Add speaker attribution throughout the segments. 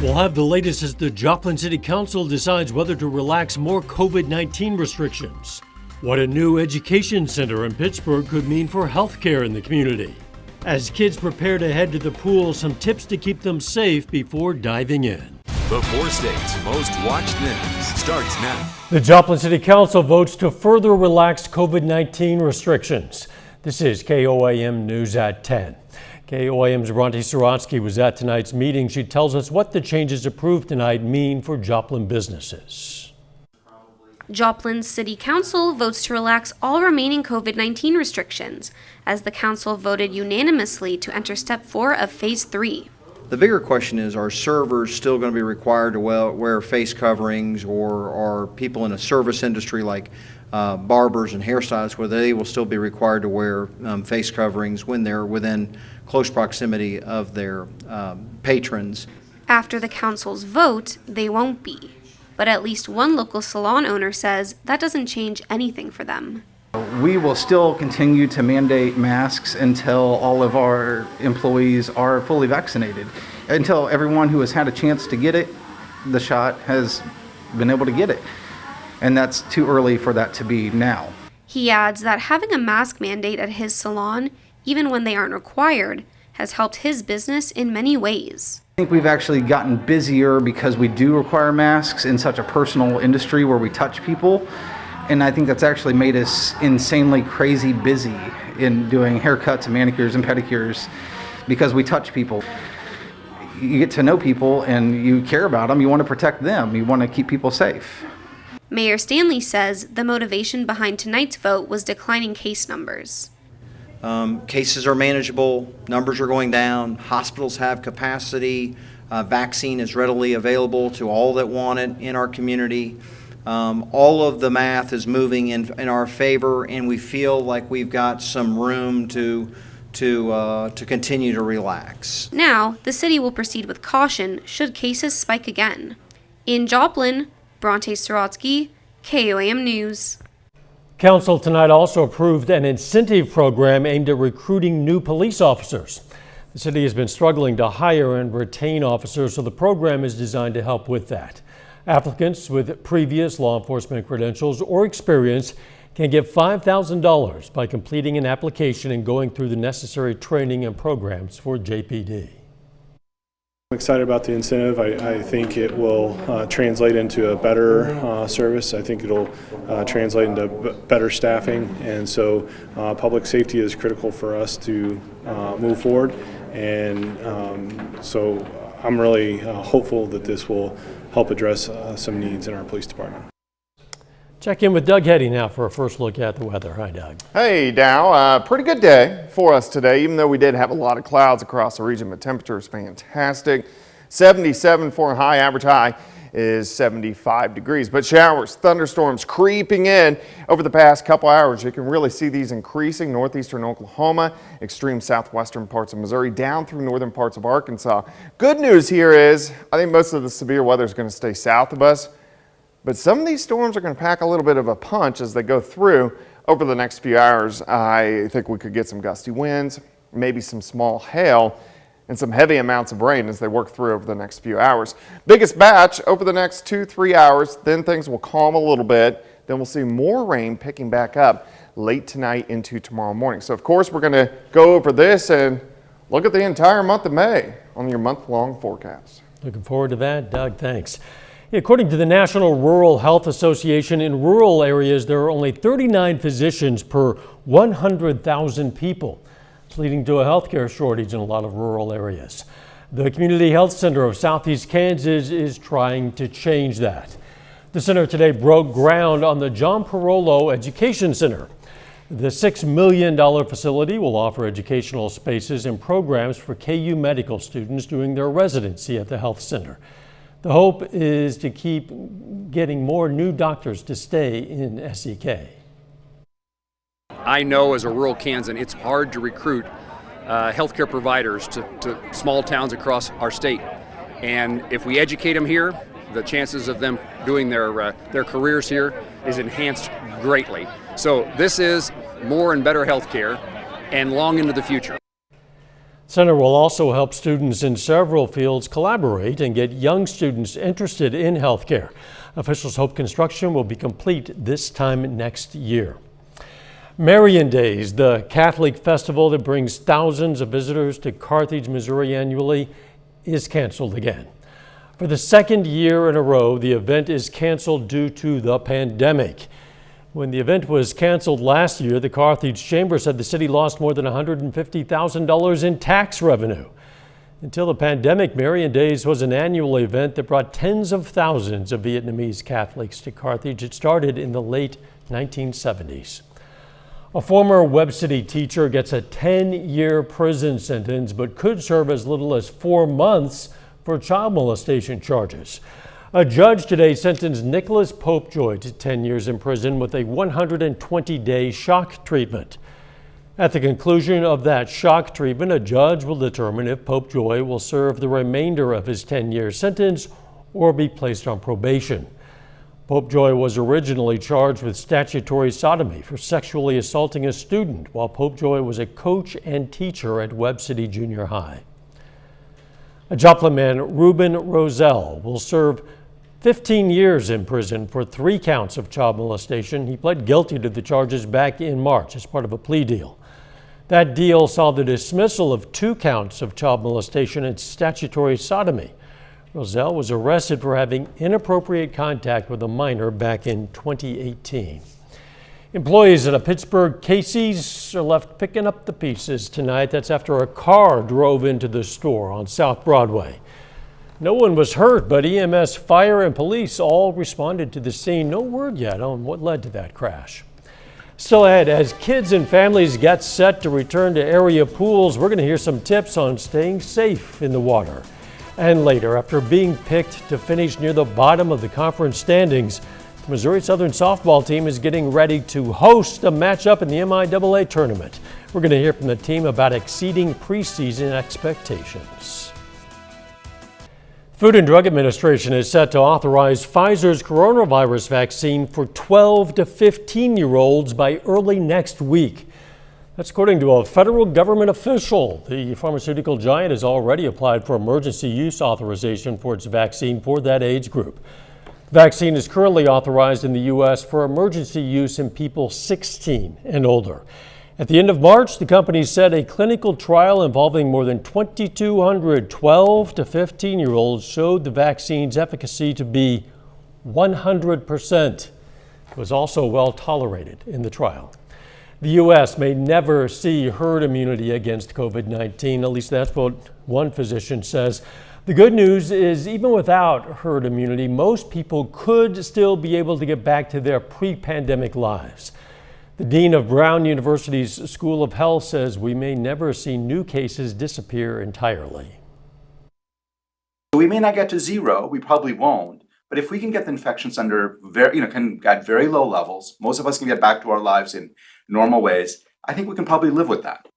Speaker 1: We'll have the latest as the Joplin City Council decides whether to relax more COVID-19 restrictions. What a new education center in Pittsburgh could mean for healthcare in the community. As kids prepare to head to the pool, some tips to keep them safe before diving in.
Speaker 2: The 4 states' most watched news starts now.
Speaker 1: The Joplin City Council votes to further relax COVID-19 restrictions. This is KOAM News at 10. KOAM's Bronte Sorotsky was at tonight's meeting. She tells us what the changes approved tonight mean for Joplin businesses.
Speaker 3: Joplin City Council votes to relax all remaining COVID-19 restrictions, as the council voted unanimously to enter step 4 of phase 3.
Speaker 4: The bigger question is, are servers still going to be required to wear face coverings, or are people in a service industry like barbers and hairstylists, where they will still be required to wear face coverings when they're within close proximity of their patrons?
Speaker 3: After the council's vote, they won't be. But at least one local salon owner says that doesn't change anything for them.
Speaker 5: We will still continue to mandate masks until all of our employees are fully vaccinated. Until everyone who has had a chance to get it, the shot, has been able to get it. And that's too early for that to be now.
Speaker 3: He adds that having a mask mandate at his salon, even when they aren't required, has helped his business in many ways.
Speaker 5: I think we've actually gotten busier because we do require masks in such a personal industry where we touch people. And I think that's actually made us insanely crazy busy in doing haircuts and manicures and pedicures because we touch people. You get to know people and you care about them. You want to protect them. You want to keep people safe.
Speaker 3: Mayor Stanley says the motivation behind tonight's vote was declining case numbers.
Speaker 4: Cases are manageable, numbers are going down, hospitals have capacity, vaccine is readily available to all that want it in our community. All of the math is moving in our favor, and we feel like we've got some room to continue to relax.
Speaker 3: Now, the city will proceed with caution should cases spike again. In Joplin, Bronte Sorotsky, KOAM News.
Speaker 1: Council tonight also approved an incentive program aimed at recruiting new police officers. The city has been struggling to hire and retain officers, so the program is designed to help with that. Applicants with previous law enforcement credentials or experience can get $5,000 by completing an application and going through the necessary training and programs for JPD.
Speaker 6: I'm excited about the incentive. I think it will translate into a better service. I think it'll translate into better staffing, and so public safety is critical for us to move forward, and so I'm really hopeful that this will help address some needs in our police department.
Speaker 1: Check in with Doug Heddy now for a first look at the weather. Hi, Doug.
Speaker 7: Hey, Dow. Pretty good day for us today, even though we did have a lot of clouds across the region, but temperature is fantastic. 77 for a high. Average high is 75 degrees. But showers, thunderstorms creeping in over the past couple hours. You can really see these increasing northeastern Oklahoma, extreme southwestern parts of Missouri, down through northern parts of Arkansas. Good news here is I think most of the severe weather is going to stay south of us. But some of these storms are going to pack a little bit of a punch as they go through over the next few hours. I think we could get some gusty winds, maybe some small hail, and some heavy amounts of rain as they work through over the next few hours. Biggest batch over the next 2-3 hours, then things will calm a little bit. Then we'll see more rain picking back up late tonight into tomorrow morning. So of course we're going to go over this and look at the entire month of May on your month-long forecast.
Speaker 1: Looking forward to that, Doug. Thanks. According to the National Rural Health Association, in rural areas, there are only 39 physicians per 100,000 people. It's leading to a healthcare shortage in a lot of rural areas. The Community Health Center of Southeast Kansas is trying to change that. The center today broke ground on the John Parolo Education Center. The $6 million facility will offer educational spaces and programs for KU medical students doing their residency at the health center. The hope is to keep getting more new doctors to stay in SEK.
Speaker 8: I know as a rural Kansan, it's hard to recruit healthcare providers to small towns across our state. And if we educate them here, the chances of them doing their careers here is enhanced greatly. So this is more and better healthcare and long into the future.
Speaker 1: Center will also help students in several fields collaborate and get young students interested in healthcare. Officials hope construction will be complete this time next year. Marian Days, the Catholic festival that brings thousands of visitors to Carthage, Missouri annually, is canceled again. For the second year in a row, the event is canceled due to the pandemic. When the event was canceled last year, the Carthage Chamber said the city lost more than $150,000 in tax revenue. Until the pandemic, Marian Days was an annual event that brought tens of thousands of Vietnamese Catholics to Carthage. It started in the late 1970s. A former Webb City teacher gets a 10-year prison sentence, but could serve as little as 4 months for child molestation charges. A judge today sentenced Nicholas Popejoy to 10 years in prison with a 120-day shock treatment. At the conclusion of that shock treatment, a judge will determine if Popejoy will serve the remainder of his 10-year sentence or be placed on probation. Popejoy was originally charged with statutory sodomy for sexually assaulting a student while Popejoy was a coach and teacher at Webb City Junior High. A Joplin man, Ruben Roselle, will serve 15 years in prison for 3 counts of child molestation. He pled guilty to the charges back in March as part of a plea deal. That deal saw the dismissal of 2 counts of child molestation and statutory sodomy. Roselle was arrested for having inappropriate contact with a minor back in 2018. Employees at a Pittsburgh Casey's are left picking up the pieces tonight. That's after a car drove into the store on South Broadway. No one was hurt, but EMS, fire, and police all responded to the scene. No word yet on what led to that crash. Still ahead, as kids and families get set to return to area pools, we're going to hear some tips on staying safe in the water. And later, after being picked to finish near the bottom of the conference standings, the Missouri Southern softball team is getting ready to host a matchup in the MIAA tournament. We're going to hear from the team about exceeding preseason expectations. Food and Drug Administration is set to authorize Pfizer's coronavirus vaccine for 12 to 15-year-olds by early next week. That's according to a federal government official. The pharmaceutical giant has already applied for emergency use authorization for its vaccine for that age group. The vaccine is currently authorized in the U.S. for emergency use in people 16 and older. At the end of March, the company said a clinical trial involving more than 2,200 12 to 15-year-olds showed the vaccine's efficacy to be 100%. It was also well tolerated in the trial. The U.S. may never see herd immunity against COVID-19, at least that's what one physician says. The good news is even without herd immunity, most people could still be able to get back to their pre-pandemic lives. The dean of Brown University's School of Health says we may never see new cases disappear entirely.
Speaker 9: We may not get to 0, we probably won't, but if we can get the infections under at very low levels, most of us can get back to our lives in normal ways, I think we can probably live with that.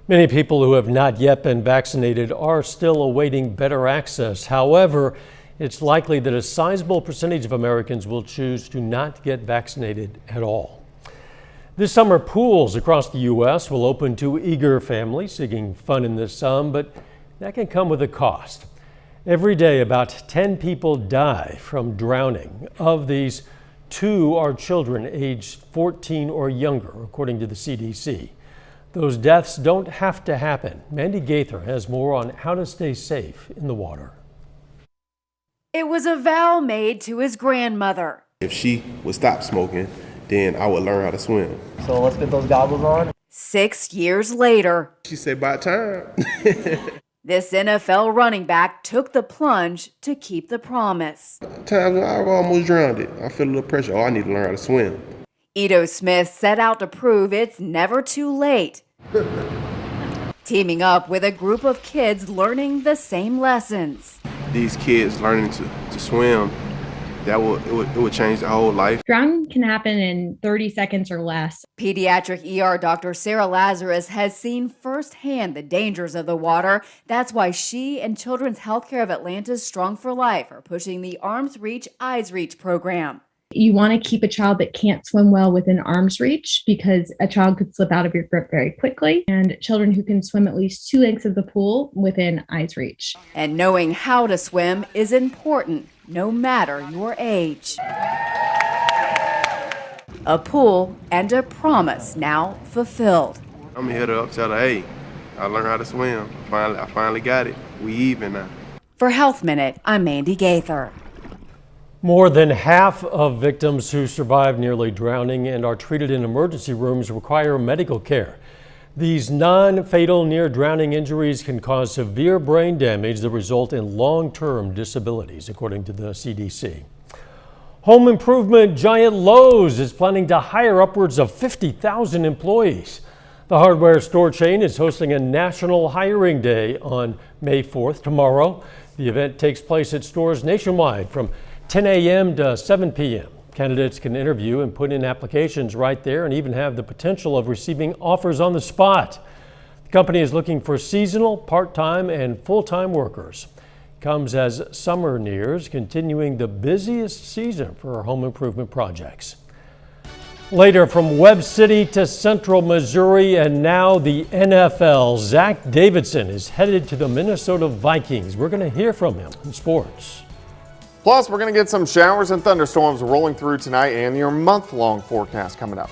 Speaker 1: Many people who have not yet been vaccinated are still awaiting better access. However, it's likely that a sizable percentage of Americans will choose to not get vaccinated at all. This summer, pools across the U.S. will open to eager families seeking fun in the sun, but that can come with a cost. Every day, about 10 people die from drowning. Of these, 2 are children aged 14 or younger, according to the CDC. Those deaths don't have to happen. Mandy Gaither has more on how to stay safe in the water.
Speaker 10: It was a vow made to his grandmother.
Speaker 11: If she would stop smoking, then I would learn how to swim.
Speaker 12: So let's get those goggles on.
Speaker 10: 6 years later,
Speaker 11: She said, by time.
Speaker 10: this NFL running back took the plunge to keep the promise.
Speaker 11: Times when I almost drowned it. I feel a little pressure. Oh, I need to learn how to swim.
Speaker 10: Ito Smith set out to prove it's never too late. Teaming up with a group of kids learning the same lessons.
Speaker 11: These kids learning to swim, it would change their whole life.
Speaker 13: Drowning can happen in 30 seconds or less.
Speaker 10: Pediatric ER Dr. Sarah Lazarus has seen firsthand the dangers of the water. That's why she and Children's Healthcare of Atlanta's Strong for Life are pushing the Arms Reach, Eyes Reach program.
Speaker 13: You want to keep a child that can't swim well within arm's reach because a child could slip out of your grip very quickly, and children who can swim at least 2 lengths of the pool within eye's reach.
Speaker 10: And knowing how to swim is important, no matter your age. A pool and a promise now fulfilled.
Speaker 11: I'm here to tell her, hey, I learned how to swim. I finally got it. We even now.
Speaker 10: For Health Minute, I'm Mandy Gaither.
Speaker 1: More than half of victims who survive nearly drowning and are treated in emergency rooms require medical care. These non-fatal near-drowning injuries can cause severe brain damage that result in long-term disabilities, according to the CDC. Home improvement giant Lowe's is planning to hire upwards of 50,000 employees. The hardware store chain is hosting a national hiring day on May 4th, tomorrow. The event takes place at stores nationwide from 10 a.m. to 7 p.m. Candidates can interview and put in applications right there and even have the potential of receiving offers on the spot. The company is looking for seasonal, part-time, and full-time workers. Comes as summer nears, continuing the busiest season for home improvement projects. Later, from Webb City to Central Missouri and now the NFL, Zach Davidson is headed to the Minnesota Vikings. We're going to hear from him in sports.
Speaker 7: Plus, we're going to get some showers and thunderstorms rolling through tonight and your month-long forecast coming up.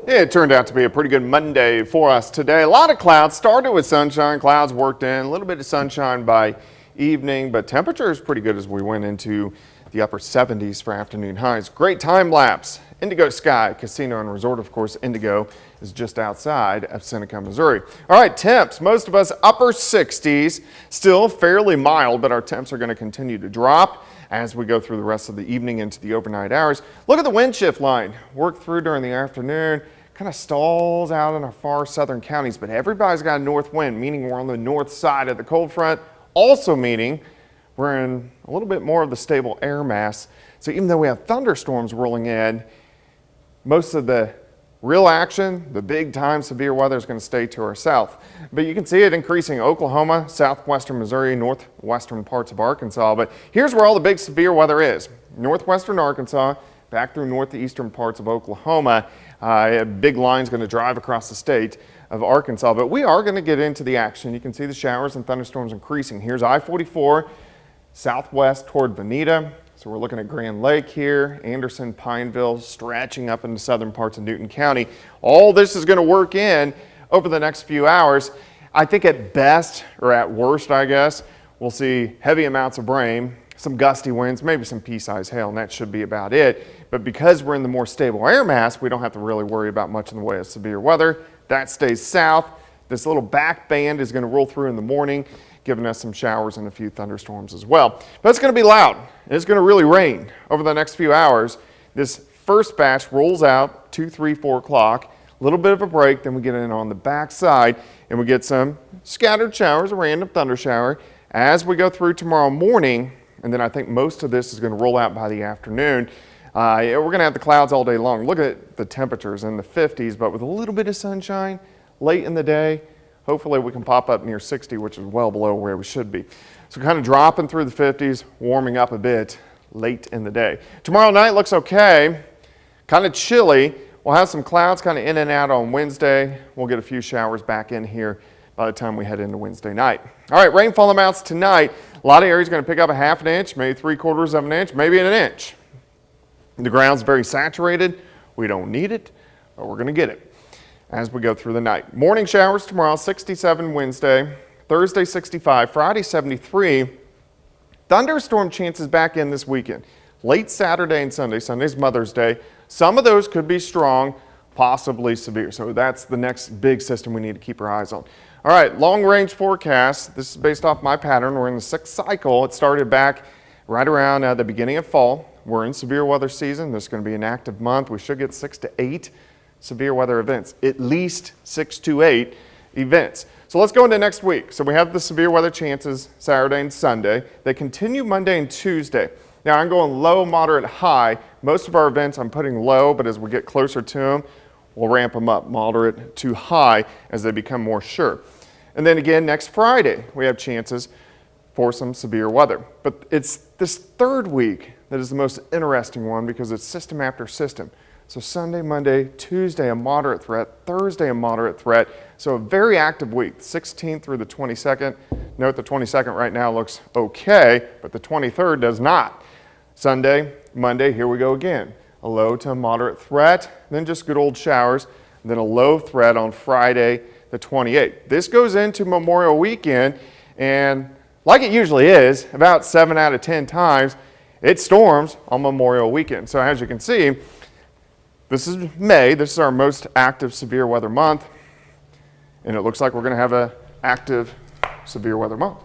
Speaker 7: It turned out to be a pretty good Monday for us today. A lot of clouds, started with sunshine, clouds worked in, a little bit of sunshine by evening, but temperature is pretty good as we went into the upper 70s for afternoon highs. Great time lapse. Indigo Sky Casino and Resort, of course, Indigo is just outside of Seneca, Missouri. All right, temps, most of us upper 60s, still fairly mild, but our temps are going to continue to drop as we go through the rest of the evening into the overnight hours. Look at the wind shift line. Work through during the afternoon, kind of stalls out in our far southern counties, but everybody's got a north wind, meaning we're on the north side of the cold front, also meaning we're in a little bit more of the stable air mass. So even though we have thunderstorms rolling in, most of the real action, the big time severe weather is going to stay to our south. But you can see it increasing Oklahoma, southwestern Missouri, northwestern parts of Arkansas. But here's where all the big severe weather is. Northwestern Arkansas, back through northeastern parts of Oklahoma. A big line's going to drive across the state of Arkansas. But we are going to get into the action. You can see the showers and thunderstorms increasing. Here's I-44 southwest toward Veneta. So we're looking at Grand Lake here, Anderson, Pineville, stretching up into southern parts of Newton County. All this is going to work in over the next few hours. I think at best, or at worst, I guess, we'll see heavy amounts of rain, some gusty winds, maybe some pea-sized hail, and that should be about it. But because we're in the more stable air mass, we don't have to really worry about much in the way of severe weather. That stays south. This little back band is going to roll through in the morning, giving us some showers and a few thunderstorms as well. But it's going to be loud. It's going to really rain over the next few hours. This first batch rolls out 2, 3, 4 o'clock. A little bit of a break, then we get in on the back side and we get some scattered showers, a random thunder shower as we go through tomorrow morning. And then I think most of this is going to roll out by the afternoon. We're going to have the clouds all day long. Look at the temperatures in the 50s, but with a little bit of sunshine late in the day. Hopefully we can pop up near 60, which is well below where we should be. So kind of dropping through the 50s, warming up a bit late in the day. Tomorrow night looks okay, kind of chilly. We'll have some clouds kind of in and out on Wednesday. We'll get a few showers back in here by the time we head into Wednesday night. All right, rainfall amounts tonight. A lot of areas going to pick up a ½ an inch, maybe 3/4 of an inch, maybe an inch. The ground's very saturated. We don't need it, but we're going to get it as we go through the night. Morning showers tomorrow, 67 Wednesday, Thursday 65, Friday 73. Thunderstorm chances back in this weekend. Late Saturday and Sunday. Sunday's Mother's Day. Some of those could be strong, possibly severe. So that's the next big system we need to keep our eyes on. All right, long range forecast. This is based off my pattern. We're in the 6th cycle. It started back right around the beginning of fall. We're in severe weather season. This is going to be an active month. We should get 6 to 8 severe weather events, at least 6 to 8 events. So let's go into next week. So we have the severe weather chances Saturday and Sunday. They continue Monday and Tuesday. Now I'm going low, moderate, high. Most of our events I'm putting low, but as we get closer to them, we'll ramp them up, moderate to high, as they become more sure. And then again, next Friday, we have chances for some severe weather. But it's this third week that is the most interesting one because it's system after system. So Sunday, Monday, Tuesday, a moderate threat, Thursday, a moderate threat. So a very active week, 16th through the 22nd. Note the 22nd right now looks okay, but the 23rd does not. Sunday, Monday, here we go again. A low to moderate threat, then just good old showers, then a low threat on Friday, the 28th. This goes into Memorial Weekend, and like it usually is, about 7 out of 10 times, it storms on Memorial Weekend. So as you can see, this is May. This is our most active severe weather month, and it looks like we're going to have an active severe weather month.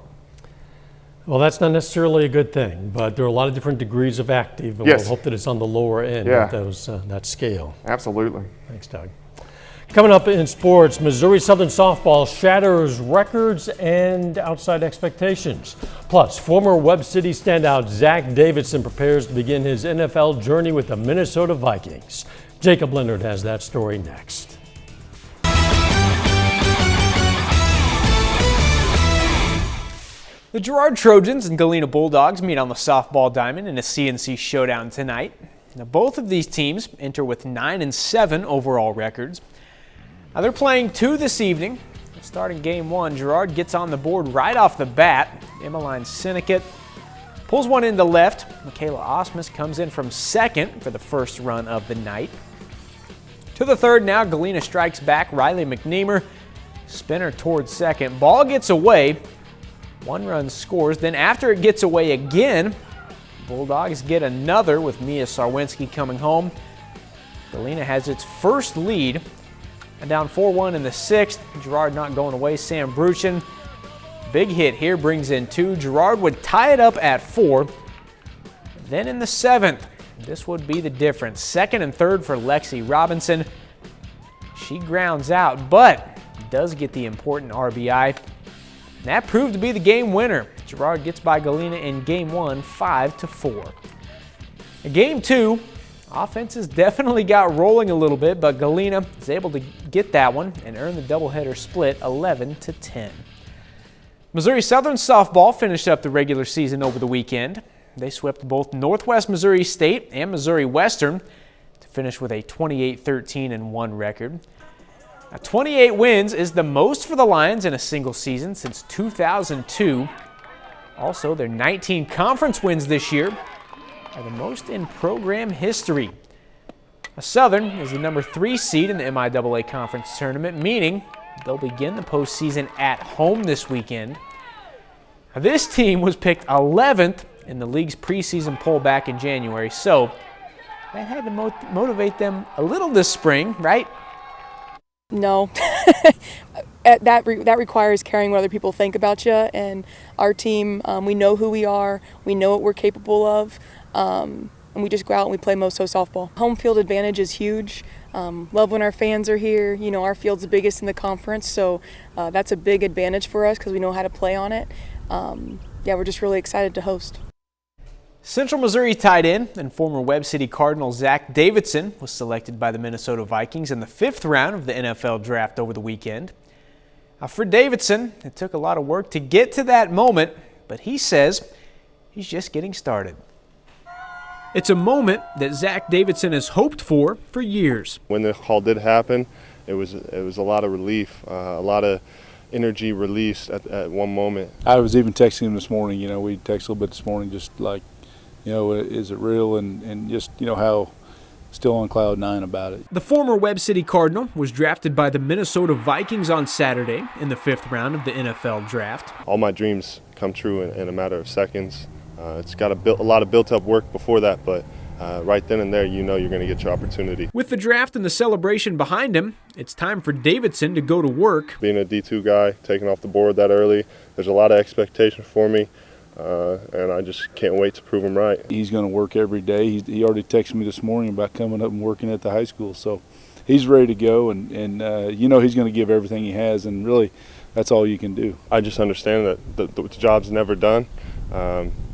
Speaker 1: Well, that's not necessarily a good thing, but there are a lot of different degrees of active, and
Speaker 7: Yes.
Speaker 1: we'll hope that it's on the lower end of those, that scale.
Speaker 7: Absolutely.
Speaker 1: Thanks, Doug. Coming up in sports, Missouri Southern softball shatters records and outside expectations. Plus, former Webb City standout Zach Davidson prepares to begin his NFL journey with the Minnesota Vikings. Jacob Leonard has that story next.
Speaker 14: The Girard Trojans and Galena Bulldogs meet on the softball diamond in a CNC showdown tonight. Now, both of these teams enter with 9 and 7 overall records. Now, they're playing 2 this evening. Starting game 1, Girard gets on the board right off the bat. Emmeline Sinnekit pulls one into left. Michaela Osmus comes in from second for the first run of the night. To the third now, Galena strikes back. Riley McNeamer, spinner towards second. Ball gets away. 1 run scores. Then after it gets away again, Bulldogs get another with Mia Sarwinski coming home. Galena has its first lead. And down 4-1 in the 6th. Girard not going away. Sam Bruchin, big hit here, brings in 2. Girard would tie it up at 4. Then in the 7th, this would be the difference. 2nd and 3rd for Lexi Robinson. She grounds out, but does get the important RBI. That proved to be the game winner. Girard gets by Galena in game 1, 5-4. In game 2, offenses definitely got rolling a little bit, but Galena is able to get that one and earn the doubleheader split 11-10. Missouri Southern softball finished up the regular season over the weekend. They swept both Northwest Missouri State and Missouri Western to finish with a 28-13-1 record. Now, 28 wins is the most for the Lions in a single season since 2002. Also, their 19 conference wins this year are the most in program history. Southern is the number 3 seed in the MIAA conference tournament, meaning they'll begin the postseason at home this weekend. Now, this team was picked 11th in the league's preseason poll back in January, so that had to motivate them a little this spring, right?
Speaker 15: No. that requires caring what other people think about you, and our team, we know who we are, we know what we're capable of, and we just go out and we play Moso softball. Home field advantage is huge. Love when our fans are here. You know, our field's the biggest in the conference, so that's a big advantage for us because we know how to play on it. Yeah, we're just really excited to host.
Speaker 14: Central Missouri tight end and former Webb City Cardinal Zach Davidson was selected by the Minnesota Vikings in the 5th round of the NFL draft over the weekend. Now, for Davidson, it took a lot of work to get to that moment, but he says he's just getting started. It's a moment that Zach Davidson has hoped for years.
Speaker 11: When the call did happen, it was a lot of relief, a lot of energy released at one moment.
Speaker 16: I was even texting him this morning. You know, we texted a little bit this morning, just like, you know, is it real, and just, you know, how still on cloud 9 about it.
Speaker 14: The former Webb City Cardinal was drafted by the Minnesota Vikings on Saturday in the 5th round of the NFL draft.
Speaker 11: All my dreams come true in a matter of seconds. It's got a lot of built-up work before that, but right then and there, you know you're going to get your opportunity.
Speaker 14: With the draft and the celebration behind him, it's time for Davidson to go to work.
Speaker 11: Being a D2 guy, taking off the board that early, there's a lot of expectation for me. And I just can't wait to prove him right.
Speaker 16: He's going to work every day. He already texted me this morning about coming up and working at the high school. So he's ready to go, and you know he's going to give everything he has, and really that's all you can do.
Speaker 11: I just understand that the job's never done.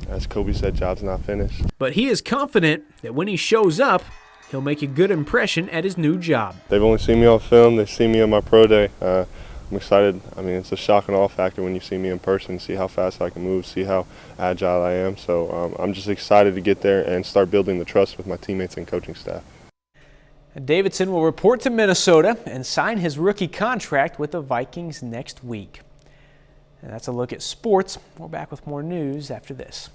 Speaker 11: As Kobe said, job's not finished.
Speaker 14: But he is confident that when he shows up, he'll make a good impression at his new job.
Speaker 11: They've only seen me on film. They've seen me on my pro day. I'm excited. I mean, it's a shock and awe factor when you see me in person, see how fast I can move, see how agile I am. So I'm just excited to get there and start building the trust with my teammates and coaching staff.
Speaker 14: Davidson will report to Minnesota and sign his rookie contract with the Vikings next week. And that's a look at sports. We're back with more news after this.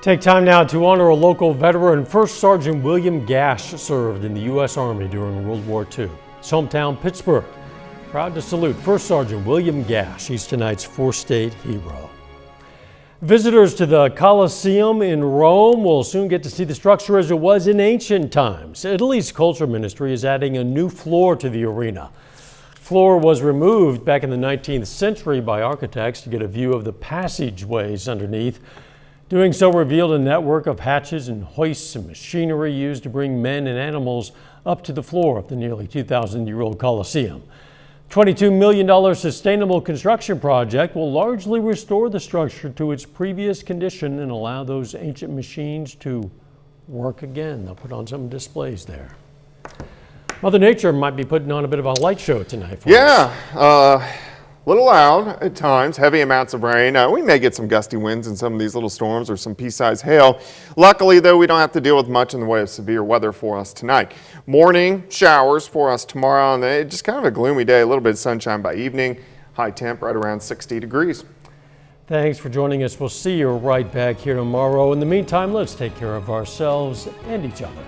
Speaker 1: Take time now to honor a local veteran. First Sergeant William Gash served in the U.S. Army during World War II. His hometown, Pittsburgh. Proud to salute First Sergeant William Gash. He's tonight's four-state hero. Visitors to the Colosseum in Rome will soon get to see the structure as it was in ancient times. Italy's Culture Ministry is adding a new floor to the arena. Floor was removed back in the 19th century by architects to get a view of the passageways underneath. Doing so revealed a network of hatches and hoists and machinery used to bring men and animals up to the floor of the nearly 2,000-year-old Colosseum. $22 million sustainable construction project will largely restore the structure to its previous condition and allow those ancient machines to work again. They'll put on some displays there. Mother Nature might be putting on a bit of a light show tonight for us.
Speaker 7: Yeah, little loud at times, heavy amounts of rain. We may get some gusty winds in some of these little storms or some pea-sized hail. Luckily, though, we don't have to deal with much in the way of severe weather for us tonight. Morning showers for us tomorrow, and just kind of a gloomy day, a little bit of sunshine by evening. High temp right around 60 degrees.
Speaker 1: Thanks for joining us. We'll see you right back here tomorrow. In the meantime, let's take care of ourselves and each other.